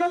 Hi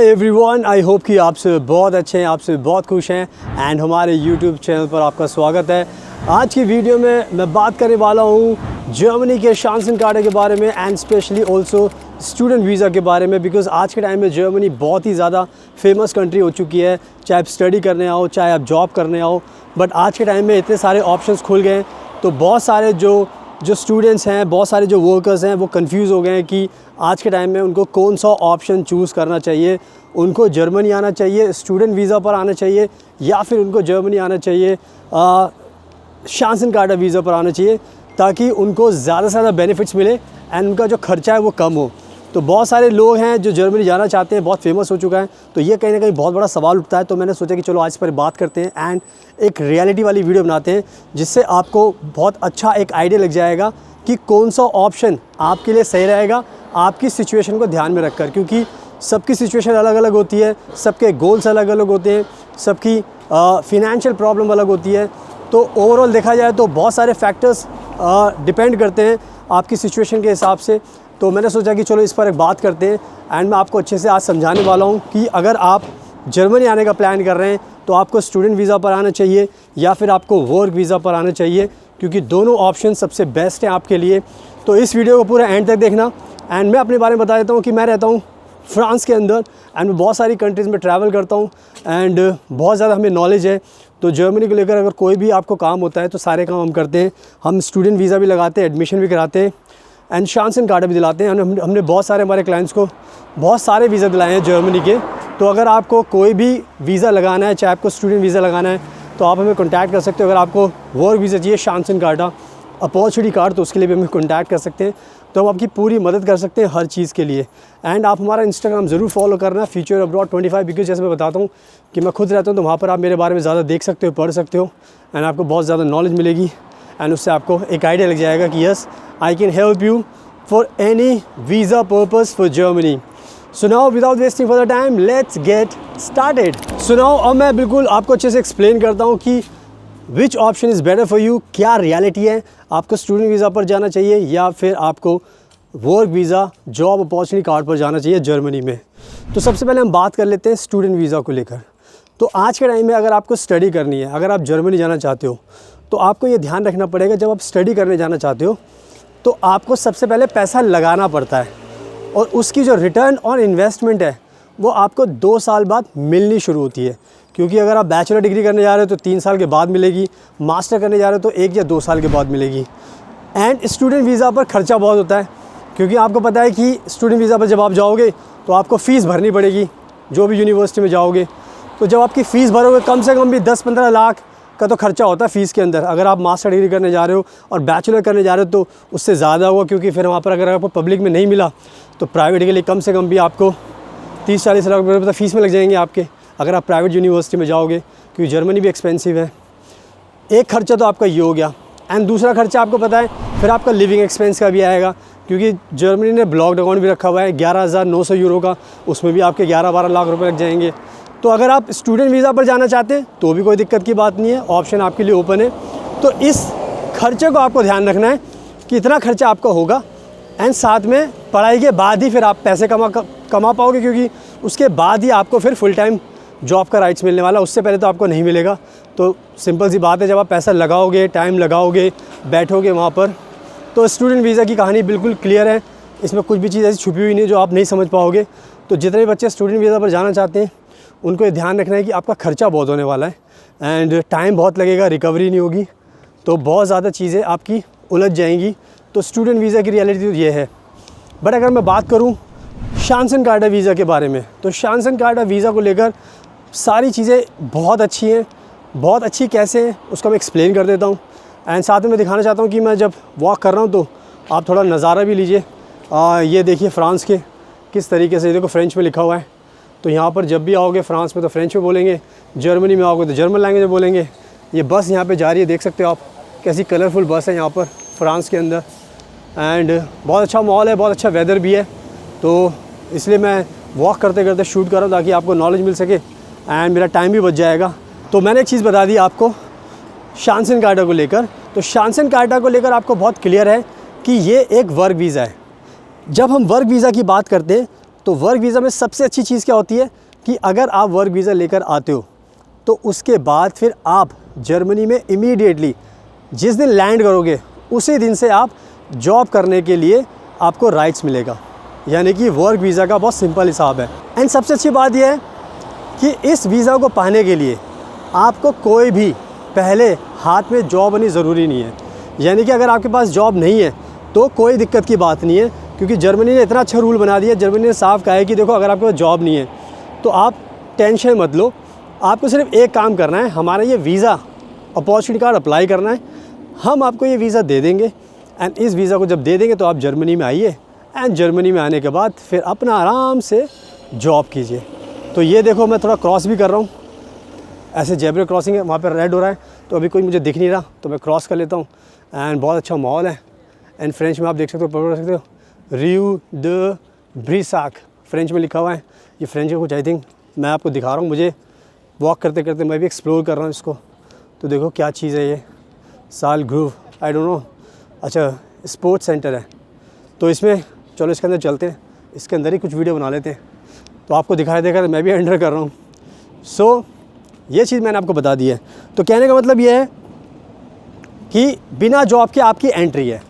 everyone, I hope कि आप सब बहुत अच्छे हैं, आप सब बहुत खुश हैं एंड हमारे यूट्यूब चैनल पर आपका स्वागत है। आज की वीडियो में मैं बात करने वाला हूँ जर्मनी के शांसन कार्ड के बारे में and specially also student visa के बारे में, बिकॉज़ आज के टाइम में जर्मनी बहुत ही ज़्यादा फेमस कंट्री हो चुकी है। चाहे आप स्टडी करने आओ, चाहे आप जॉब करने आओ, बट आज के टाइम में इतने सारे ऑप्शंस खुल गए हैं तो बहुत सारे जो स्टूडेंट्स हैं, बहुत सारे जो वर्कर्स हैं, वो कंफ्यूज हो गए हैं कि आज के टाइम में उनको कौन सा ऑप्शन चूज़ करना चाहिए। उनको जर्मनी आना चाहिए, स्टूडेंट वीज़ा पर आना चाहिए, या फिर उनको जर्मनी आना चाहिए शांसन कार्ड वीज़ा पर आना चाहिए, ताकि उनको ज़्यादा से ज़्यादा बेनिफिट्स मिले एंड उनका जो खर्चा है वो कम हो। तो बहुत सारे लोग हैं जो जर्मनी जाना चाहते हैं, बहुत फेमस हो चुका है, तो ये कहीं ना कहीं बहुत बड़ा सवाल उठता है। तो मैंने सोचा कि चलो आज पर बात करते हैं एंड एक रियलिटी वाली वीडियो बनाते हैं, जिससे आपको बहुत अच्छा एक आइडिया लग जाएगा कि कौन सा ऑप्शन आपके लिए सही रहेगा आपकी सिचुएशन को ध्यान में रखकर, क्योंकि सबकी सिचुएशन अलग अलग होती है, सबके गोल्स अलग अलग होते हैं, सबकी फिनेंशियल प्रॉब्लम अलग होती है। तो ओवरऑल देखा जाए तो बहुत सारे फैक्टर्स डिपेंड करते हैं आपकी सिचुएशन के हिसाब से। तो मैंने सोचा कि चलो इस पर एक बात करते हैं एंड मैं आपको अच्छे से आज समझाने वाला हूँ कि अगर आप जर्मनी आने का प्लान कर रहे हैं तो आपको स्टूडेंट वीज़ा पर आना चाहिए या फिर आपको वर्क वीज़ा पर आना चाहिए, क्योंकि दोनों ऑप्शन सबसे बेस्ट हैं आपके लिए। तो इस वीडियो को पूरा एंड तक देखना एंड मैं अपने बारे में बता देता हूँ कि मैं रहता हूँ फ्रांस के अंदर एंड मैं बहुत सारी कंट्रीज़ में ट्रैवल करता हूँ एंड बहुत ज़्यादा हमें नॉलेज है। तो जर्मनी को लेकर अगर कोई भी आपको काम होता है तो सारे काम हम करते हैं। हम स्टूडेंट वीज़ा भी लगाते हैं, एडमिशन भी कराते हैं एंड शांसन कार्ड भी दिलाते हैं। हमने बहुत सारे हमारे क्लाइंट्स को बहुत सारे वीज़ा दिलाए हैं जर्मनी के। तो अगर आपको कोई भी वीज़ा लगाना है, चाहे आपको स्टूडेंट वीज़ा लगाना है, तो आप हमें कॉन्टैक्ट कर सकते हो। अगर आपको वर्क वीज़ा चाहिए, शांसन कार्ड अपॉर्चुनिटी कार्ड, तो उसके लिए भी हमें कॉन्टैक्ट कर सकते हैं। तो हम आपकी पूरी मदद कर सकते हैं हर चीज़ के लिए। एंड आप हमारा इंस्टाग्राम ज़रूर फॉलो करना, फ्यूचर अब्रॉड 25, बिकॉज जैसे मैं बताता हूँ कि मैं खुद रहता हूँ, तो वहाँ पर आप मेरे बारे में ज़्यादा देख सकते हो, पढ़ सकते हो एंड आपको बहुत ज़्यादा नॉलेज मिलेगी एंड उससे आपको एक आइडिया लग जाएगा कि yes, I can help you for any visa purpose for Germany. So now without wasting for the time, let's get started. So now अब मैं बिल्कुल आपको अच्छे से एक्सप्लेन करता हूँ कि which option is better for you, क्या रियलिटी है। आपको स्टूडेंट वीज़ा पर जाना चाहिए या फिर आपको work visa job opportunity card पर जाना चाहिए जर्मनी में। तो सबसे पहले हम बात कर लेते हैं स्टूडेंट वीज़ा को लेकर। तो आज के टाइम में अगर आपको स्टडी करनी है, अगर आप जर्मनी जाना चाहते हो, तो आपको ये ध्यान रखना पड़ेगा, जब आप स्टडी करने जाना चाहते हो तो आपको सबसे पहले पैसा लगाना पड़ता है और उसकी जो रिटर्न ऑन इन्वेस्टमेंट है वो आपको 2 साल बाद मिलनी शुरू होती है। क्योंकि अगर आप बैचलर डिग्री करने जा रहे हो तो 3 साल के बाद मिलेगी, मास्टर करने जा रहे हो तो 1 या 2 साल के बाद मिलेगी। एंड स्टूडेंट वीज़ा पर ख़र्चा बहुत होता है, क्योंकि आपको पता है कि स्टूडेंट वीज़ा पर जब आप जाओगे तो आपको फ़ीस भरनी पड़ेगी जो भी यूनिवर्सिटी में जाओगे। तो जब आपकी फ़ीस भरोगे, कम से कम भी 10-15 लाख का तो खर्चा होता है फ़ीस के अंदर। अगर आप मास्टर डिग्री करने जा रहे हो और बैचलर करने जा रहे हो तो उससे ज़्यादा होगा, क्योंकि फिर वहाँ पर अगर आपको पब्लिक में नहीं मिला तो प्राइवेट के लिए कम से कम भी आपको 30-40 लाख रुपये फ़ीस में लग जाएंगे आपके, अगर आप प्राइवेट यूनिवर्सिटी में जाओगे, क्योंकि जर्मनी भी एक्सपेंसिव है। एक खर्चा तो आपका ये हो गया एंड दूसरा खर्चा आपको पता है फिर आपका लिविंग एक्सपेंस का भी आएगा, क्योंकि जर्मनी ने ब्लॉक्ड अकाउंट भी रखा हुआ है 11,900 यूरो का, उसमें भी आपके 11-12 लाख रुपए लग जाएंगे। तो अगर आप स्टूडेंट वीज़ा पर जाना चाहते हैं तो भी कोई दिक्कत की बात नहीं है, ऑप्शन आपके लिए ओपन है। तो इस खर्चे को आपको ध्यान रखना है कि इतना खर्चा आपका होगा एंड साथ में पढ़ाई के बाद ही फिर आप पैसे कमा पाओगे, क्योंकि उसके बाद ही आपको फिर फुल टाइम जॉब का राइट्स मिलने वाला, उससे पहले तो आपको नहीं मिलेगा। तो सिंपल सी बात है, जब आप पैसा लगाओगे, टाइम लगाओगे, बैठोगे वहाँ पर, तो स्टूडेंट वीज़ा की कहानी बिल्कुल क्लियर है, इसमें कुछ भी चीज़ ऐसी छुपी हुई नहीं जो आप नहीं समझ पाओगे। तो जितने बच्चे स्टूडेंट वीज़ा पर जाना चाहते हैं उनको ये ध्यान रखना है कि आपका खर्चा बहुत होने वाला है एंड टाइम बहुत लगेगा, रिकवरी नहीं होगी, तो बहुत ज़्यादा चीज़ें आपकी उलझ जाएंगी। तो स्टूडेंट वीज़ा की रियलिटी तो ये है। बट अगर मैं बात करूँ शांसन कार्ड वीज़ा के बारे में, तो शांसन कार्ड वीज़ा को लेकर सारी चीज़ें बहुत अच्छी हैं। बहुत अच्छी कैसे हैं उसका मैं एक्सप्लेन कर देता हूँ एंड साथ में मैं दिखाना चाहता हूँ कि मैं जब वॉक कर रहा हूँ तो आप थोड़ा नज़ारा भी लीजिए। ये देखिए फ्रांस के किस तरीके से, देखो फ्रेंच में लिखा हुआ है। तो यहाँ पर जब भी आओगे फ्रांस में तो फ्रेंच में बोलेंगे, जर्मनी में आओगे तो जर्मन लैंग्वेज में बोलेंगे। ये बस यहाँ पे जा रही है, देख सकते हो आप कैसी कलरफुल बस है यहाँ पर फ्रांस के अंदर। एंड बहुत अच्छा माहौल है, बहुत अच्छा वेदर भी है, तो इसलिए मैं वॉक करते करते शूट कर रहा हूँ ताकि आपको नॉलेज मिल सके एंड मेरा टाइम भी बच जाएगा। तो मैंने एक चीज़ बता दी आपको शांसन कार्टा को लेकर। तो शांसन कार्टा को लेकर आपको बहुत क्लियर है कि ये एक वर्क वीज़ा है। जब हम वर्क वीज़ा की बात करते हैं तो वर्क वीज़ा में सबसे अच्छी चीज़ क्या होती है कि अगर आप वर्क वीज़ा लेकर आते हो तो उसके बाद फिर आप जर्मनी में इमीडिएटली जिस दिन लैंड करोगे उसी दिन से आप जॉब करने के लिए आपको राइट्स मिलेगा। यानी कि वर्क वीज़ा का बहुत सिंपल हिसाब है। एंड सबसे अच्छी बात यह है कि इस वीज़ा को पाने के लिए आपको कोई भी पहले हाथ में जॉब होनी ज़रूरी नहीं है। यानी कि अगर आपके पास जॉब नहीं है तो कोई दिक्कत की बात नहीं है, क्योंकि जर्मनी ने इतना अच्छा रूल बना दिया। जर्मनी ने साफ कहा है कि देखो अगर आपके पास जॉब नहीं है तो आप टेंशन मत लो, आपको सिर्फ एक काम करना है, हमारा ये वीज़ा अपॉर्चुनिटी कार्ड अप्लाई करना है, हम आपको ये वीज़ा दे देंगे। एंड इस वीज़ा को जब दे देंगे तो आप जर्मनी में आइए एंड जर्मनी में आने के बाद फिर अपना आराम से जॉब कीजिए। तो ये देखो मैं थोड़ा क्रॉस भी कर रहा हूँ, ऐसे जेब्रा क्रॉसिंग है, वहाँ पर रेड हो रहा है तो अभी कोई मुझे दिख नहीं रहा तो मैं क्रॉस कर लेता हूँ। एंड बहुत अच्छा माहौल है। एंड फ्रेंच में आप देख सकते हो, पढ़ सकते हो रियू द ब्रिसाक फ्रेंच में लिखा हुआ है। ये फ्रेंच का कुछ आई थिंक मैं आपको दिखा रहा हूँ, मुझे वॉक करते करते मैं भी एक्सप्लोर कर रहा हूँ इसको। तो देखो क्या चीज़ है ये, साल ग्रूव, आई डोंट नो। अच्छा स्पोर्ट्स सेंटर है, तो इसमें चलो इसके अंदर चलते हैं, इसके अंदर ही कुछ वीडियो बना लेते हैं। तो आपको दिखाई देगा मैं भी एंटर कर रहा हूँ। सो ये चीज़ मैंने आपको बता दी है। तो कहने का मतलब ये है कि बिना जॉब के आपकी एंट्री है।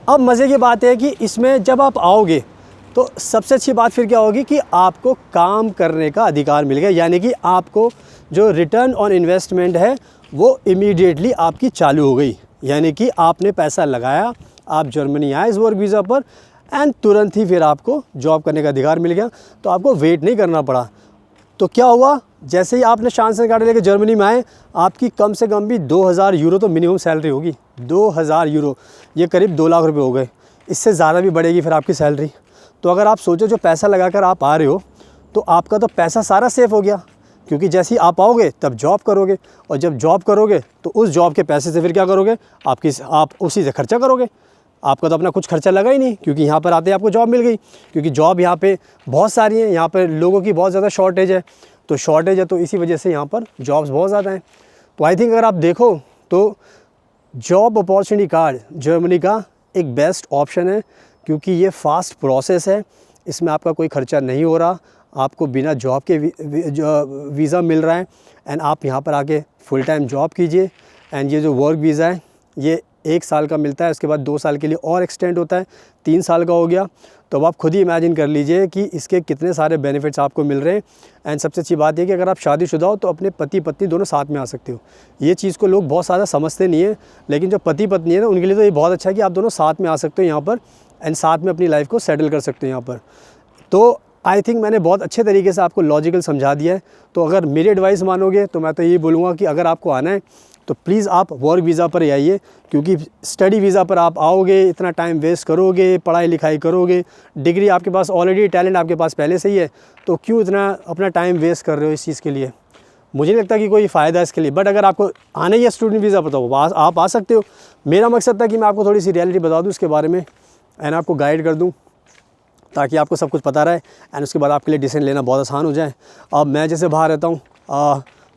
अब मज़े की बात है कि इसमें जब आप आओगे तो सबसे अच्छी बात फिर क्या होगी कि आपको काम करने का अधिकार मिल गया। यानी कि आपको जो रिटर्न ऑन इन्वेस्टमेंट है वो इमीडिएटली आपकी चालू हो गई। यानी कि आपने पैसा लगाया, आप जर्मनी आए इस वर्क वीज़ा पर एंड तुरंत ही फिर आपको जॉब करने का अधिकार मिल गया। तो आपको वेट नहीं करना पड़ा। तो क्या हुआ, जैसे ही आपने शांसन कार्ड लेकर जर्मनी में आए, आपकी कम से कम भी 2000 यूरो तो मिनिमम सैलरी होगी। 2000 यूरो, ये करीब 2 लाख रुपए हो गए। इससे ज़्यादा भी बढ़ेगी फिर आपकी सैलरी। तो अगर आप सोचो जो पैसा लगाकर आप आ रहे हो तो आपका तो पैसा सारा सेफ हो गया, क्योंकि जैसे ही आप आओगे तब जॉब करोगे, और जब जॉब करोगे तो उस जॉब के पैसे से फिर क्या करोगे, आप उसी से खर्चा करोगे। आपका तो अपना कुछ खर्चा लगा ही नहीं, क्योंकि यहाँ पर आते ही आपको जॉब मिल गई। क्योंकि जॉब यहाँ पे बहुत सारी है, यहाँ पर लोगों की बहुत ज़्यादा शॉर्टेज है। तो शॉर्टेज है तो इसी वजह से यहाँ पर जॉब्स बहुत ज़्यादा हैं। तो आई थिंक अगर आप देखो तो जॉब अपॉर्चुनिटी कार्ड जर्मनी का एक बेस्ट ऑप्शन है, क्योंकि ये फास्ट प्रोसेस है, इसमें आपका कोई खर्चा नहीं हो रहा, आपको बिना जॉब के वीज़ा मिल रहा है। एंड आप यहाँ पर आके फुल टाइम जॉब कीजिए। एंड ये जो वर्क वीज़ा है ये 1 साल का मिलता है, उसके बाद 2 साल के लिए और एक्सटेंड होता है, 3 साल का हो गया। तो अब आप खुद ही इमेजिन कर लीजिए कि इसके कितने सारे बेनिफिट्स आपको मिल रहे हैं। एंड सबसे अच्छी बात यह कि अगर आप शादीशुदा हो तो अपने पति पत्नी दोनों साथ में आ सकते हो। ये चीज़ को लोग बहुत ज़्यादा समझते नहीं है, लेकिन जो पति पत्नी है ना उनके लिए तो ये बहुत अच्छा है कि आप दोनों साथ में आ सकते हो यहाँ पर एंड साथ में अपनी लाइफ को सेटल कर सकते हो यहाँ पर। तो आई थिंक मैंने बहुत अच्छे तरीके से आपको लॉजिकल समझा दिया है। तो अगर मेरी एडवाइस मानोगे तो मैं तो यही बोलूँगा कि अगर आपको आना है तो प्लीज़ आप वर्क वीज़ा पर ही आइए, क्योंकि स्टडी वीज़ा पर आप आओगे इतना टाइम वेस्ट करोगे, पढ़ाई लिखाई करोगे, डिग्री आपके पास ऑलरेडी, टैलेंट आपके पास पहले से ही है, तो क्यों इतना अपना टाइम वेस्ट कर रहे हो इस चीज़ के लिए। मुझे नहीं लगता कि कोई फ़ायदा है इसके लिए। बट अगर आपको आना ही है स्टूडेंट वीज़ा पर तो आप आ सकते हो। मेरा मकसद था कि मैं आपको थोड़ी सी रियलिटी बता दूँ इसके बारे में एंड आपको गाइड कर दूँ, ताकि आपको सब कुछ पता रहे एंड उसके बाद आपके लिए डिसीजन लेना बहुत आसान हो जाए। अब मैं जैसे बाहर रहता हूँ,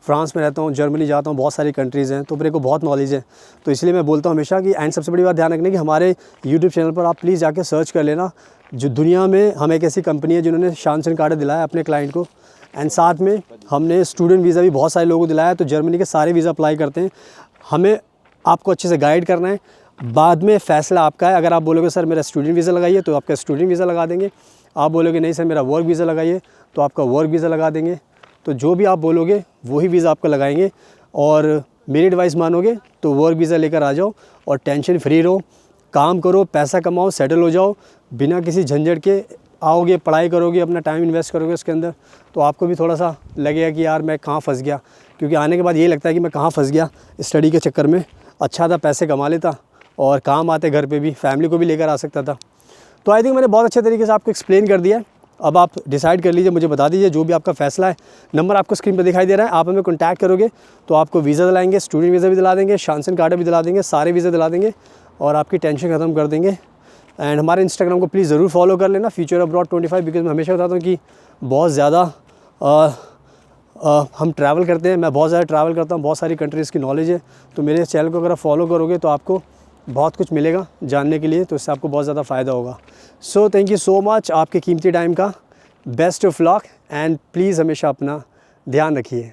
फ्रांस में रहता हूँ, जर्मनी जाता हूँ, बहुत सारी कंट्रीज़ हैं, तो मेरे को बहुत नॉलेज है। तो इसलिए मैं बोलता हूँ हमेशा कि एंड सबसे बड़ी बात ध्यान रखने की हमारे यूट्यूब चैनल पर आप प्लीज़ जाके सर्च कर लेना। जो दुनिया में हम एक ऐसी कंपनी है जिन्होंने शांसन कार्ड दिलाया अपने क्लाइंट को, एंड साथ में हमने स्टूडेंट वीज़ा भी बहुत सारे लोगों को दिलाया। तो जर्मनी के सारे वीज़ा अप्लाई करते हैं। हमें आपको अच्छे से गाइड करना है, बाद में फ़ैसला आपका है। अगर आप बोलोगे सर मेरा स्टूडेंट वीज़ा लगाइए तो आपका स्टूडेंट वीज़ा लगा देंगे, आप बोलोगे नहीं सर मेरा वर्क वीज़ा लगाइए तो आपका वर्क वीज़ा लगा देंगे। तो जो भी आप बोलोगे वही वीज़ा आपका लगाएंगे। और मेरी एडवाइस मानोगे तो वर्क वीज़ा लेकर आ जाओ और टेंशन फ्री रहो, काम करो, पैसा कमाओ, सेटल हो जाओ, बिना किसी झंझट के आओगे, पढ़ाई करोगे, अपना टाइम इन्वेस्ट करोगे उसके अंदर, तो आपको भी थोड़ा सा लगेगा कि यार मैं कहाँ फंस गया। क्योंकि आने के बाद ये लगता है कि मैं कहाँ फंस गया स्टडी के चक्कर में, अच्छा था पैसे कमा लेता और काम आते घर पे भी, फैमिली को भी लेकर आ सकता था। तो आई थिंक मैंने बहुत अच्छे तरीके से आपको एक्सप्लेन कर दिया है। अब आप डिसाइड कर लीजिए, मुझे बता दीजिए जो भी आपका फ़ैसला है। नंबर आपको स्क्रीन पर दिखाई दे रहा है, आप हमें कॉन्टैक्ट करोगे तो आपको वीज़ा दिलाएंगे, स्टूडेंट वीज़ा भी दिला देंगे, शांसन कार्ड भी दिला देंगे, सारे वीज़ा दिला देंगे और आपकी टेंशन ख़त्म कर देंगे। एंड हमारे इंस्टाग्राम को प्लीज़ ज़रूर फॉलो कर लेना, फ्यूचर अब्रॉड 25, बिकॉज मैं हमेशा बताता हूँ कि बहुत ज़्यादा हम ट्रैवल करते हैं, मैं बहुत ज़्यादा ट्रैवल करता हूँ, बहुत सारी कंट्रीज़ की नॉलेज है। तो मेरे चैनल को अगर आप फॉलो करोगे तो आपको बहुत कुछ मिलेगा जानने के लिए, तो इससे आपको बहुत ज़्यादा फ़ायदा होगा। So thank you so much आपके कीमती टाइम का। Best of luck and please हमेशा अपना ध्यान रखिए।